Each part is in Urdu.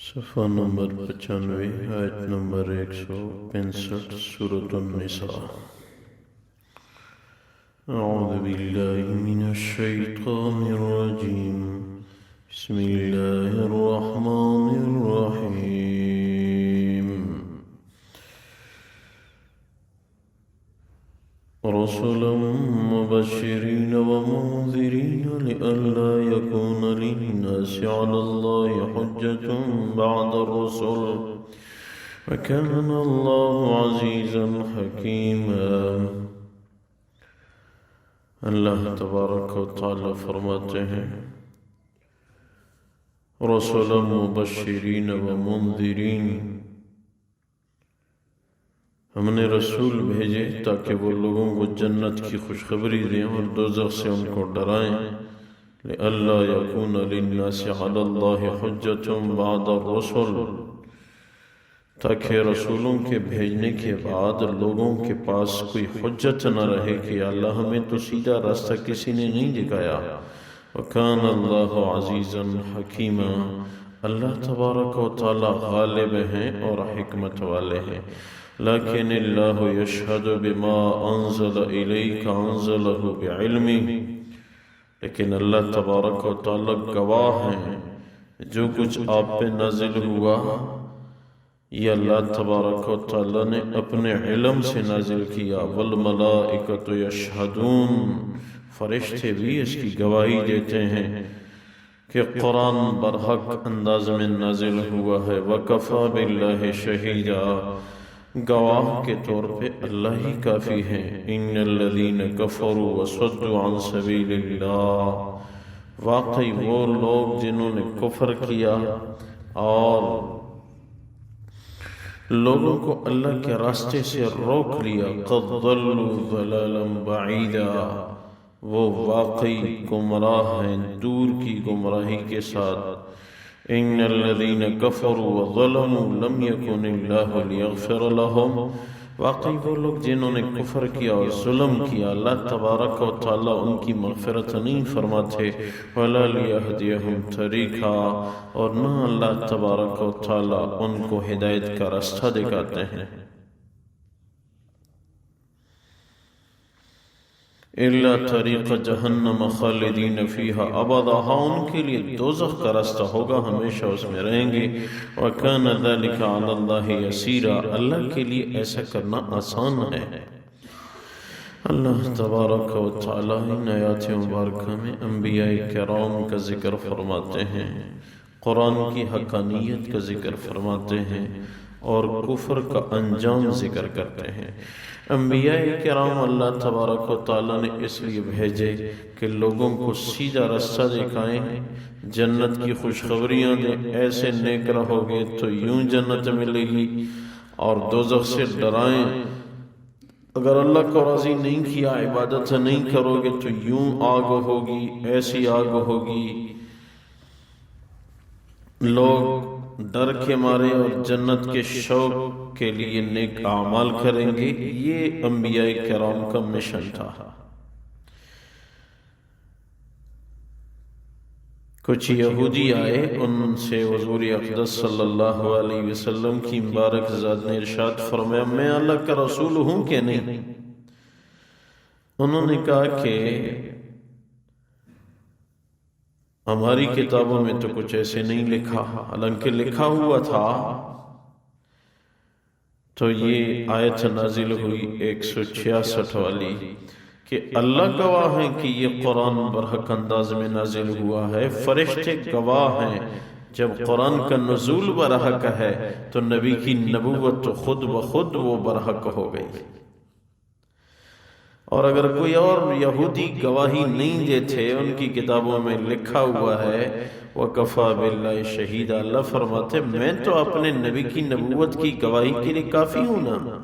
صفحہ نمبر 95 آیت نمبر 165 سورة النساء۔ اعوذ باللہ من الشیطان الرجیم، بسم اللہ الرحمن الرحیم۔ رسلا مبشرین ومنذرین لئلا یکون للناس علی اللہ حجة بعد الرسل وکان اللہ عزیزا حکیما۔ اللہ تبارک و تعالی فرماتے ہیں رسلا مبشرین ومنذرین، ہم نے رسول بھیجے تاکہ وہ لوگوں کو جنت کی خوشخبری دیں اور دوزخ سے ان کو ڈرائیں، لئلا یکون للناس علی اللہ حجة بعد الرسل، تاکہ رسولوں کے بھیجنے کے بعد لوگوں کے پاس کوئی حجت نہ رہے کہ اللہ ہمیں تو سیدھا راستہ کسی نے نہیں دکھایا۔ وکان اللہ عزیزا حکیما، اللہ تبارک و تعالی غالب ہیں اور حکمت والے ہیں۔ لیکن اللہ یشہد بما انزل الیک انزلہ بعلمہ، لیکن اللہ تبارک و تعالی گواہ ہیں جو کچھ آپ پہ نازل ہوا یہ اللہ تبارک و تعالی نے اپنے علم سے نازل کیا۔ والملائکۃ یشہدون، فرشتے بھی اس کی گواہی دیتے ہیں کہ قرآن برحق انداز میں نازل ہوا ہے۔ وکفیٰ باللہ شہیدا، گواہ کے طور پہ اللہ ہی کافی ہے۔ ان الذین کفروا وصدوا عن سبیل اللہ، واقعی وہ لوگ جنہوں نے کفر کیا اور لوگوں کو اللہ کے راستے سے روک لیا، قد ضلوا ضلالا بعیدا، وہ واقعی گمراہ ہیں دور کی گمراہی کے ساتھ۔ ان الذین کفروا وظلموا لم یکن اللہ لیغفر لهم، واقعی وہ لوگ جنہوں نے کفر کیا اور ظلم کیا اللہ تبارک و تعالی ان کی مغفرت نہیں فرماتے۔ ولا لیہدیہم طریقا، اور نہ اللہ تبارک و تعالی ان کو ہدایت کا راستہ دکھاتے ہیں۔ الا طریق جہنم خالدین فیہا ابدا، ہاں ان کے لیے دوزخ کا راستہ ہوگا، ہمیشہ اس میں رہیں گے۔ وکان ذلک علی اللہ یسیرا، اللہ کے لیے ایسا کرنا آسان ہے۔ اللہ تبارک و تعالی ان آیات مبارکہ میں انبیاء کرام کا ذکر فرماتے ہیں، قرآن کی حقانیت کا ذکر فرماتے ہیں اور کفر کا انجام ذکر کرتے ہیں۔ انبیاء کرام اللہ تبارک و تعالی نے اس لیے بھیجے کہ لوگوں کو سیدھا راستہ دکھائیں، جنت کی خوشخبریاں دیں، ایسے نیک رہو گے تو یوں جنت ملے گی، اور دوزخ سے ڈرائیں، اگر اللہ کو راضی نہیں کیا، عبادت نہیں کرو گے تو یوں آگ ہوگی، ایسی آگ ہوگی۔ لوگ ڈر کے مارے اور جنت کے شوق کے لیے نیک اعمال کریں گے، یہ انبیاء کرام کا مشن تھا۔ کچھ یہودی آئے، ان سے حضور اقدس صلی اللہ علیہ وسلم کی مبارک ذات نے ارشاد فرمایا میں اللہ کا رسول ہوں کہ نہیں؟ انہوں نے کہا کہ ہماری کتابوں میں تو کچھ ایسے نہیں لکھا، حالانکہ لکھا ہوا تھا۔ تو یہ آیت نازل ہوئی 166 والی کہ اللہ گواہ ہیں کہ یہ قرآن برحق انداز میں نازل ہوا ہے، فرشتے گواہ ہیں جب قرآن کا نزول برحق ہے تو نبی کی نبوت تو خود بخود وہ برحق ہو گئی۔ اور اگر کوئی اور یہودی گواہی نہیں دیتے، ان کی کتابوں میں لکھا ہوا ہے وَكَفَى بِاللَّهِ شَهِيدًا، اللہ فرماتے میں تو اپنے نبی کی نبوت کی گواہی کے لیے کافی ہوں نا۔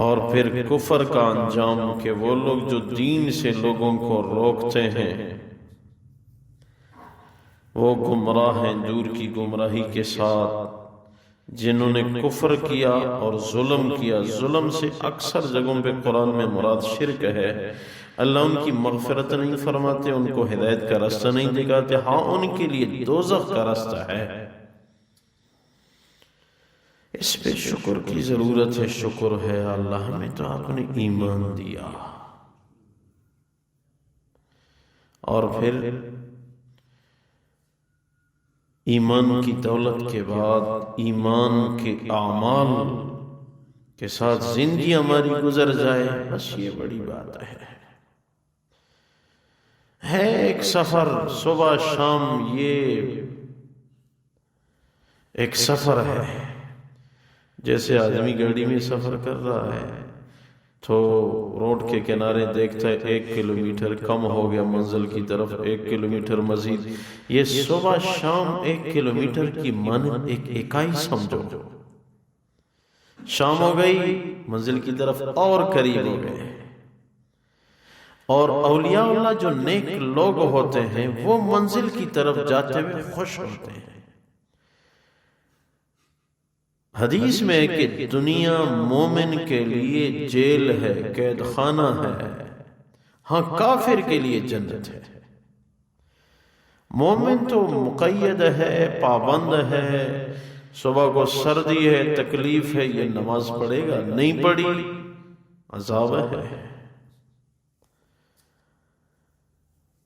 اور پھر کفر کا انجام کہ وہ لوگ جو دین سے لوگوں کو روکتے ہیں وہ گمراہ ہیں دور کی گمراہی کے ساتھ، جنہوں نے کفر کیا اور ظلم کیا۔ ظلم سے اکثر جگہوں پہ قرآن میں مراد شرک ہے۔ اللہ ان کی مغفرت نہیں فرماتے، ان کو ہدایت کا راستہ نہیں دکھاتے، ہاں ان کے لیے دوزخ کا راستہ ہے۔ اس پہ شکر کی ضرورت ہے، شکر ہے اللہ ہمیں تو آپ نے ایمان دیا، اور پھر ایمان کی دولت کے بعد ایمان کے اعمال کے ساتھ زندگی ہماری گزر جائے، بس یہ بڑی بات ہے ایک سفر صبح شام، یہ ایک سفر ہے۔ جیسے آدمی گاڑی میں سفر کر رہا ہے تو روڈ کے کنارے دیکھتا ہے 1 کلومیٹر کم ہو گیا منزل کی طرف، 1 کلومیٹر مزید، یہ صبح شام 1 کلومیٹر کی مانند ایک اکائی سمجھو، شام ہو گئی منزل کی طرف اور قریب ہو گئے۔ اور اولیاء اللہ جو نیک لوگ ہوتے ہیں وہ منزل کی طرف جاتے ہوئے خوش ہوتے ہیں۔ حدیث میں ہے کہ دنیا مومن کے لیے جیل ہے، قید خانہ ہے، ہاں کافر کے لیے جنت ہے۔ مومن تو مقید ہے، پابند ہے، صبح کو سردی ہے، تکلیف ہے، یہ نماز پڑھے گا، نہیں پڑھی عذاب ہے۔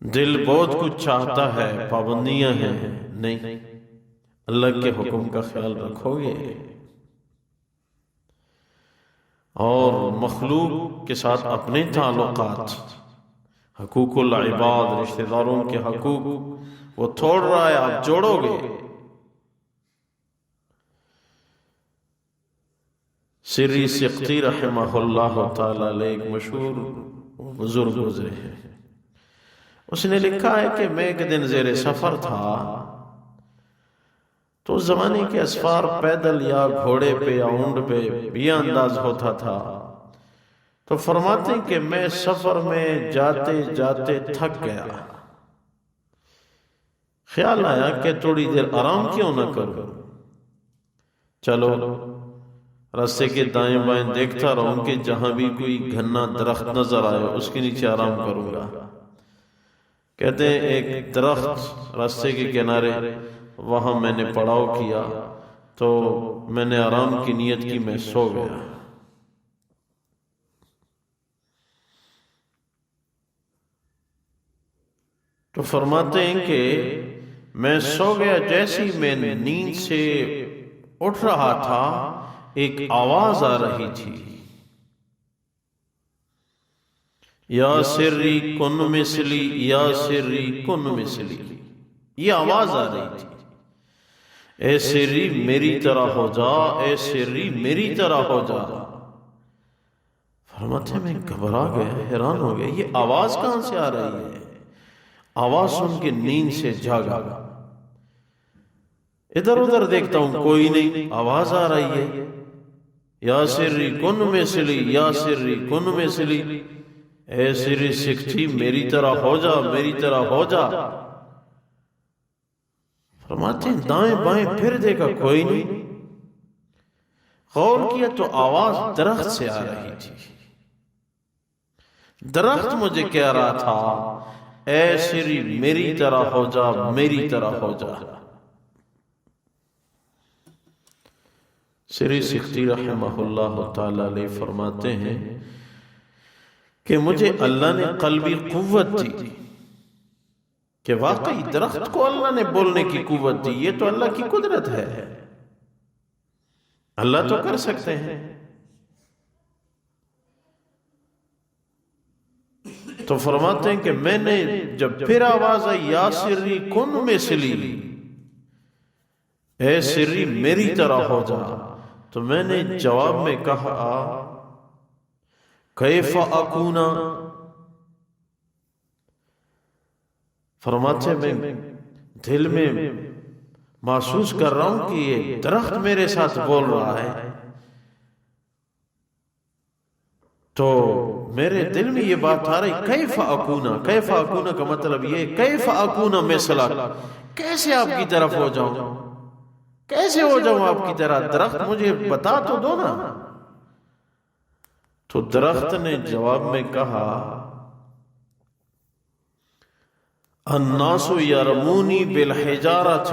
دل بہت کچھ چاہتا ہے، پابندیاں ہیں، نہیں اللہ کے حکم کا خیال رکھو گے۔ اور مخلوق کے ساتھ اپنے تعلقات، حقوق العباد، رشتہ داروں کے حقوق وہ توڑ رہا ہے، آپ جوڑو گے۔ سری سقطی رحمہ اللہ تعالی علیہ ایک مشہور بزرگ گزرے ہیں، اس نے لکھا ہے کہ میں ایک دن زیر سفر تھا تو اس زمانے کے اسفار پیدل یا گھوڑے پہ یا اونٹ پہ یہ انداز ہوتا تھا، تو فرماتے ہیں کہ میں سفر میں جاتے جاتے تھک گیا، خیال آیا کہ تھوڑی دیر آرام کیوں نہ کروں، چلو راستے کے دائیں بائیں دیکھتا رہوں کہ جہاں بھی کوئی گھنا درخت نظر آئے اس کے نیچے آرام کروں گا۔ کہتے ہیں ایک درخت راستے کے کنارے، وہاں میں نے پڑاؤ کیا تو میں نے آرام کی نیت کی، میں سو گیا۔ تو فرماتے ہیں کہ میں سو گیا، جیسی میں نیند سے اٹھ رہا تھا ایک آواز آ رہی تھی، یا سری کن مثلی، یا سری کن مثلی، یہ آواز آ رہی تھی، اے سری میری طرح ہو جا، اے سری میری طرح ہو جا۔ فرماتے میں گھبرا گیا، حیران ہو گیا، یہ آواز کہاں سے آ رہی ہے؟ آواز سن کے نیند سے جاگا، ادھر ادھر دیکھتا ہوں کوئی نہیں، آواز آ رہی ہے، یا سری کن مثلی، یا سری کن مثلی، اے سری سکھتی میری طرح ہو جا، میری طرح ہو جا۔ فرماتے ہیں دائیں بائیں پھر دیکھا کوئی نہیں، غور کیا تو آواز درخت سے آ رہی تھی، درخت مجھے کہہ رہا تھا اے سری میری طرح ہو جا، میری طرح ہو جا۔ سری سکھتی رحمہ اللہ تعالی علیہ فرماتے ہیں کہ مجھے اللہ نے قلبی قوت دی، کہ واقعی درخت کو اللہ نے بولنے کی قوت دی، یہ تو اللہ کی قدرت ہے، اللہ تو کر سکتے ہیں۔ تو فرماتے ہیں کہ میں نے جب پھر آواز آئی یا سری کن مثلی، اے سری میری طرح ہو جا، تو میں نے جواب میں کہا کیف اکونا، فرماتے میں دل میں محسوس کر رہا ہوں کہ یہ درخت میرے ساتھ بول رہا ہے، تو میرے دل میں یہ بات آ رہی کیف اکونا، کیف اکونا کا مطلب یہ کیف اکونا مثلا، کیسے آپ کی طرف ہو جاؤں، کیسے ہو جاؤں آپ کی طرح، درخت مجھے بتا تو دو نا۔ تو درخت نے جواب میں کہا الناس یرمونی بالحجارۃ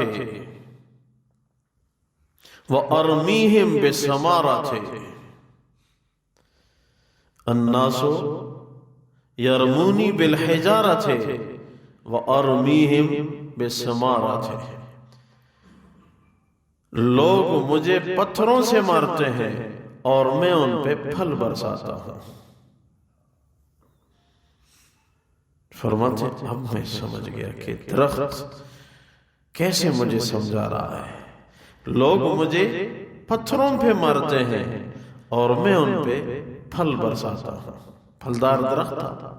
وارمیہم بالثمارۃ، الناس یرمونی بالحجارۃ وارمیہم بالثمارۃ، لوگ مجھے پتھروں سے مارتے ہیں اور میں ان پہ پھل برساتا ہوں۔ فرماتے اب میں سمجھ گیا کہ درخت کیسے مجھے سمجھا رہا ہے، لوگ مجھے پتھروں پہ مارتے ہیں اور میں ان پہ پھل برساتا ہوں، پھلدار درخت تھا۔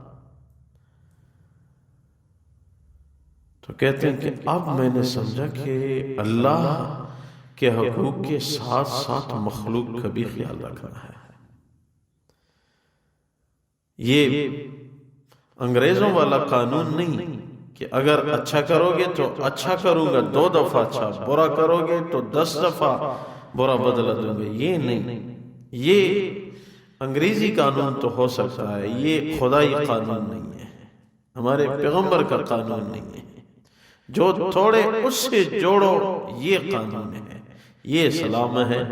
تو کہتے ہیں کہ اب میں نے سمجھا کہ اللہ کے حقوق کے ساتھ ساتھ مخلوق کا بھی خیال رکھنا ہے۔ یہ انگریزوں والا قانون نہیں کہ اگر اچھا کرو گے تو اچھا کروں گا 2 دفعہ اچھا، برا کرو گے تو 10 دفعہ برا بدلہ دوں گے، یہ نہیں۔ یہ انگریزی قانون تو ہو سکتا ہے، یہ خدائی قانون نہیں ہے، ہمارے پیغمبر کا قانون نہیں ہے۔ جو تھوڑے اس سے جوڑو، یہ قانون ہے، یہ اسلام ہے،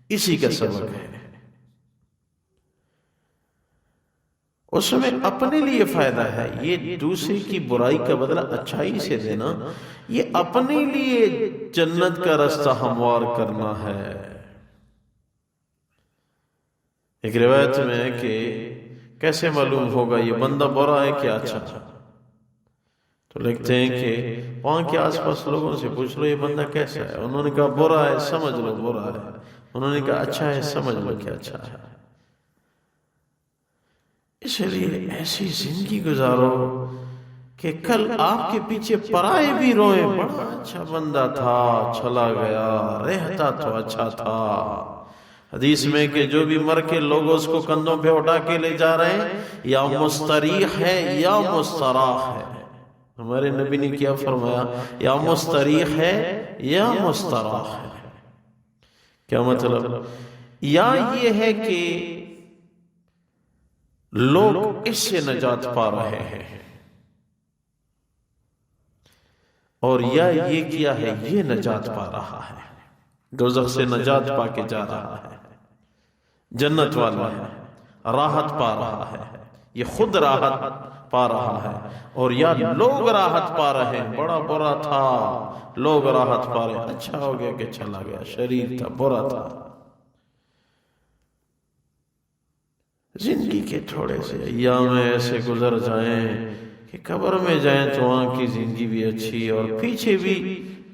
اسی کا سبق ہے۔ اس میں اپنے لیے فائدہ ہے، یہ دوسرے کی برائی کا بدلہ اچھائی سے دینا، یہ اپنے لیے جنت کا رستہ ہموار کرنا ہے۔ ایک روایت میں ہے کہ کیسے معلوم ہوگا یہ بندہ برا ہے کیا اچھا؟ تو لکھتے ہیں کہ وہاں کے آس پاس لوگوں سے پوچھ لو یہ بندہ کیسا ہے، انہوں نے کہا برا ہے، سمجھ لو برا ہے، انہوں نے کہا اچھا ہے، سمجھ لو کیا اچھا ہے۔ اس لیے ایسی زندگی گزارو کہ کل آپ کے پیچھے پرائے بھی روئیں، بڑا اچھا بندہ تھا، چلا گیا، رہتا تو اچھا تھا۔ حدیث میں کہ جو بھی مر کے لوگ اس کو کندھوں پہ اٹھا کے لے جا رہے ہیں، یا مستریح ہے یا مستراح ہے۔ ہمارے نبی نے کیا فرمایا؟ یا مستریح ہے یا مستراح ہے۔ کیا مطلب؟ یا یہ ہے کہ لوگ اس سے نجات پا رہے ہیں، اور یا یہ کیا ہے، یہ نجات پا رہا ہے، دوزخ سے نجات پا کے جا رہا ہے، جنت والا ہے، راحت پا رہا ہے، یہ خود راحت پا رہا ہے، اور یا لوگ راحت پا رہے ہیں، بڑا برا تھا لوگ راحت پا رہے ہیں، اچھا ہو گیا کہ چلا گیا، شریر تھا، برا تھا۔ زندگی کے تھوڑے سے ایام ایسے گزر جائیں کہ قبر میں جائیں تو وہاں کی زندگی بھی اچھی، اور پیچھے بھی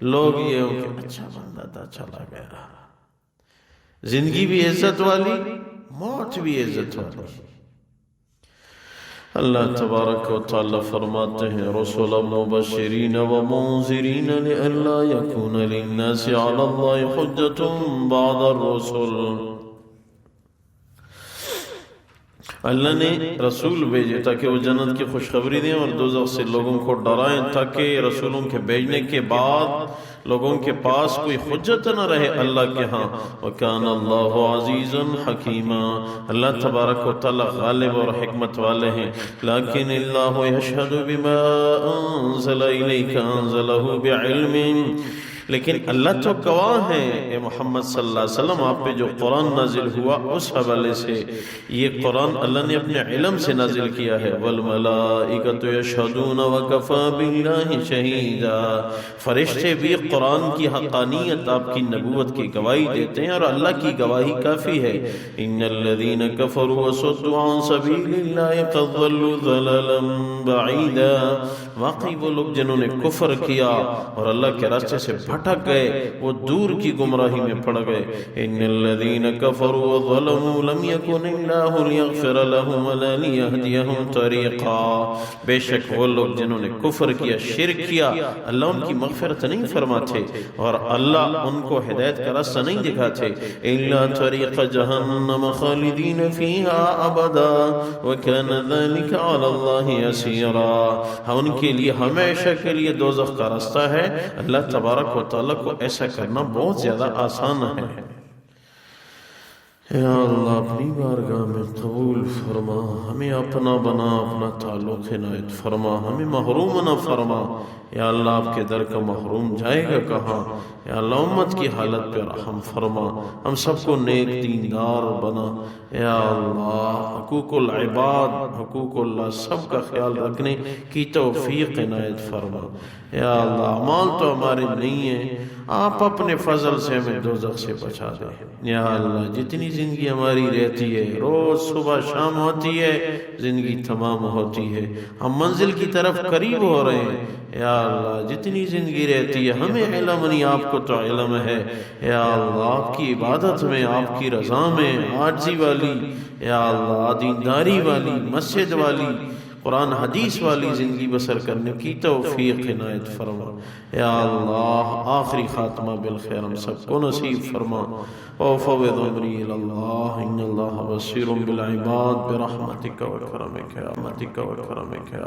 لوگ یہ ہوں کہ اچھا بندہ تھا چلا گیا۔ زندگی بھی عزت والی، موت بھی عزت والی۔ اللہ تبارک و تعالی فرماتے ہیں رسولا مبشرین و منذرین لئلا یکون للناس علی اللہ حجۃ بعد الرسل۔ اللہ نے رسول بھیجے تاکہ وہ جنت کی خوشخبری دیں اور دوزخ سے لوگوں کو ڈرائیں، تاکہ رسولوں کے بھیجنے کے بعد لوگوں کے پاس کوئی حجت نہ رہے اللہ کے ہاں۔ وَكَانَ اللَّهُ عَزِيزًا حَكِيمًا، اللہ تبارک و تعالی غالب اور حکمت والے ہیں۔ لیکن اللہ یشہد بما انزل الیک انزلہ بعلم، لیکن اللہ تو گواہ ہیں اے محمد صلی اللہ علیہ وسلم، آپ پہ جو قرآن نازل ہوا اس حوالے سے، یہ قرآن اللہ نے اپنے علم سے نازل کیا ہے۔ والملائکۃ یشہدون وکفی باللہ شہیدا، فرشتے بھی قرآن کی حقانیت، آپ کی نبوت کی گواہی دیتے ہیں، اور اللہ کی گواہی کافی ہے۔ ان الذین کفروا وصدوا عن سبیل اللہ قد ضلوا ضلالا بعیدا، واقعی وہ لوگ جنہوں نے کفر کیا اور اللہ کے راستے سے بھٹک گئے، وہ دور کی گمراہی میں پڑ گئے۔ ان الذین کفروا وظلموا لم یکن اللہ لیغفر لهم ولا لیہدیہم طریقا، بے شک وہ لوگ جنہوں نے کفر کیا، شرک کیا، اللہ ان کی مغفرت نہیں فرماتے اور اللہ ان کو ہدایت کا راستہ نہیں دکھاتے۔ الا طریق جہنم خالدین فیہا ابدا وکان ذلک علی اللہ یسیرا، ان کے لیے ہمیشہ کے لیے دوزخ کا راستہ ہے، اللہ تبارک و تعالیٰ کو ایسا کرنا بہت زیادہ آسان ہے۔ یا اللہ اپنی بارگاہ میں قبول فرما، ہمیں اپنا بنا، اپنا تعلق عنایت فرما، ہمیں محروم نہ فرما۔ یا اللہ آپ کے در کا محروم جائے گا کہاں؟ یا اللہ امت کی حالت پہ رحم فرما، ہم سب کو نیک دیندار بنا۔ یا اللہ حقوق العباد، حقوق اللہ سب کا خیال رکھنے کی توفیق عنایت فرما۔ یا اللہ اعمال تو ہمارے نہیں ہیں، آپ اپنے فضل سے ہمیں دوزخ سے بچا دیں۔ یا اللہ جتنی زندگی ہماری رہتی ہے، روز صبح شام ہوتی ہے، زندگی تمام ہوتی ہے، ہم منزل کی طرف قریب ہو رہے ہیں۔ یا اللہ جتنی زندگی رہتی ہے ہمیں علم نہیں، آپ کو تو علم ہے۔ یا اللہ آپ کی عبادت میں، آپ کی رضا میں، عاجزی والی، یا اللہ دینداری والی، مسجد والی، قرآن حدیث والی زندگی بسر کرنے کی توفیق عنایت فرما۔ یا اللہ آخری خاتمہ بالخیر ہم سب کو نصیب فرما۔ وفوض امری الی اللہ ان اللہ بصیر بالعباد برحمتک و کرمک یا رحمتک و کرمک۔